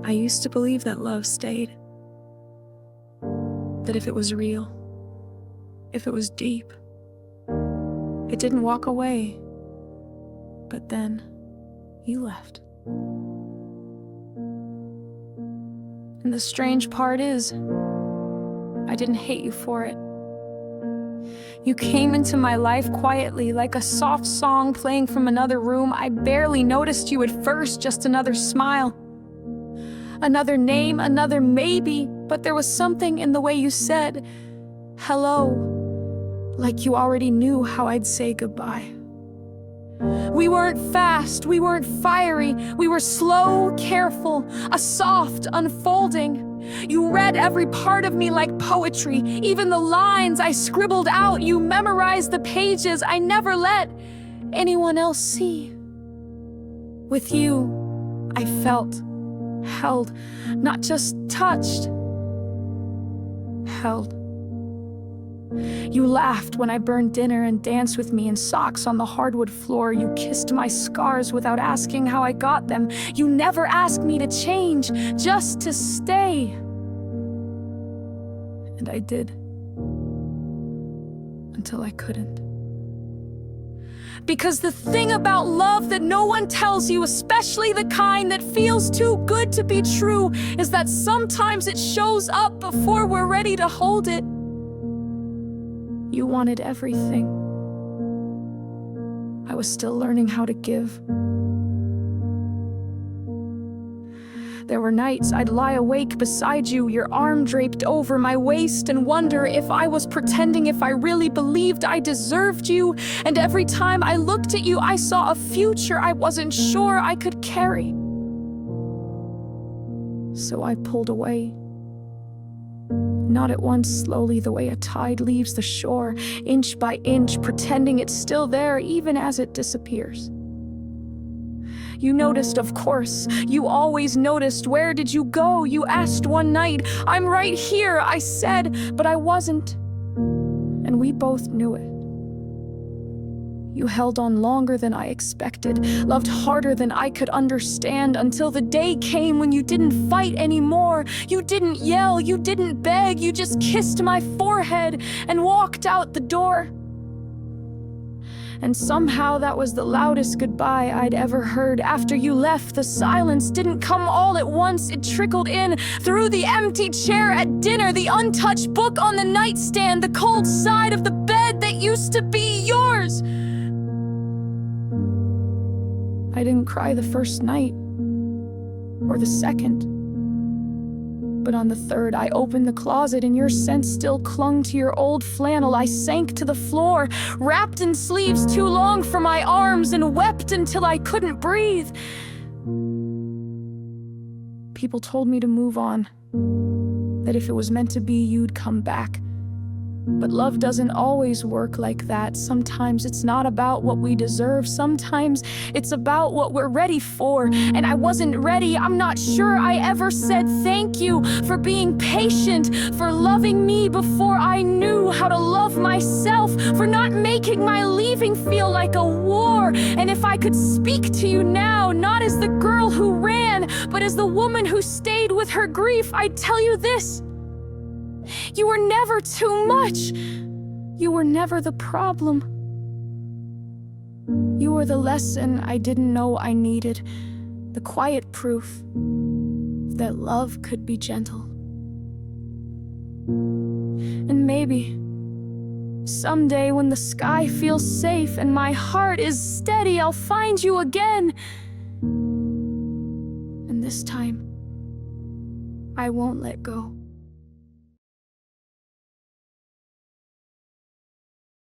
I used to believe that love stayed. That if it was real, if it was deep, it didn't walk away. But then, you left. And the strange part is, I didn't hate you for it. You came into my life quietly, like a soft song playing from another room. I barely noticed you at first, just another smile. Another name, another maybe, but there was something in the way you said hello, like you already knew how I'd say goodbye. We weren't fast, we weren't fiery, we were slow, careful, a soft unfolding. You read every part of me like poetry, even the lines I scribbled out. You memorized the pages I never let anyone else see. With you, I felt held, not just touched, held. You laughed when I burned dinner and danced with me in socks on the hardwood floor. You kissed my scars without asking how I got them. You never asked me to change, just to stay. And I did. Until I couldn't. Because the thing about love that no one tells you, especially the kind that feels too good to be true, is that sometimes it shows up before we're ready to hold it. You wanted everything. I was still learning how to give. There were nights I'd lie awake beside you, your arm draped over my waist, and wonder if I was pretending, if I really believed I deserved you. And every time I looked at you, I saw a future I wasn't sure I could carry. So I pulled away. Not at once, slowly, the way a tide leaves the shore, inch by inch, pretending it's still there even as it disappears. You noticed, of course. You always noticed. Where did you go? You asked one night. I'm right here, I said, but I wasn't. And we both knew it. You held on longer than I expected, loved harder than I could understand, until the day came when you didn't fight anymore. You didn't yell, you didn't beg, you just kissed my forehead and walked out the door. And somehow that was the loudest goodbye I'd ever heard. After you left, the silence didn't come all at once. It trickled in through the empty chair at dinner, the untouched book on the nightstand, the cold side of the bed that used to be yours. I didn't cry the first night, or the second. But on the third, I opened the closet and your scent still clung to your old flannel. I sank to the floor, wrapped in sleeves too long for my arms, and wept until I couldn't breathe. People told me to move on, that if it was meant to be, you'd come back. But love doesn't always work like that. Sometimes it's not about what we deserve. Sometimes it's about what we're ready for. And I wasn't ready. I'm not sure I ever said thank you for being patient, for loving me before I knew how to love myself, for not making my leaving feel like a war. And if I could speak to you now, not as the girl who ran, but as the woman who stayed with her grief, I'd tell you this. You were never too much. You were never the problem. You were the lesson I didn't know I needed, the quiet proof that love could be gentle. And maybe someday when the sky feels safe and my heart is steady, I'll find you again. And this time, I won't let go.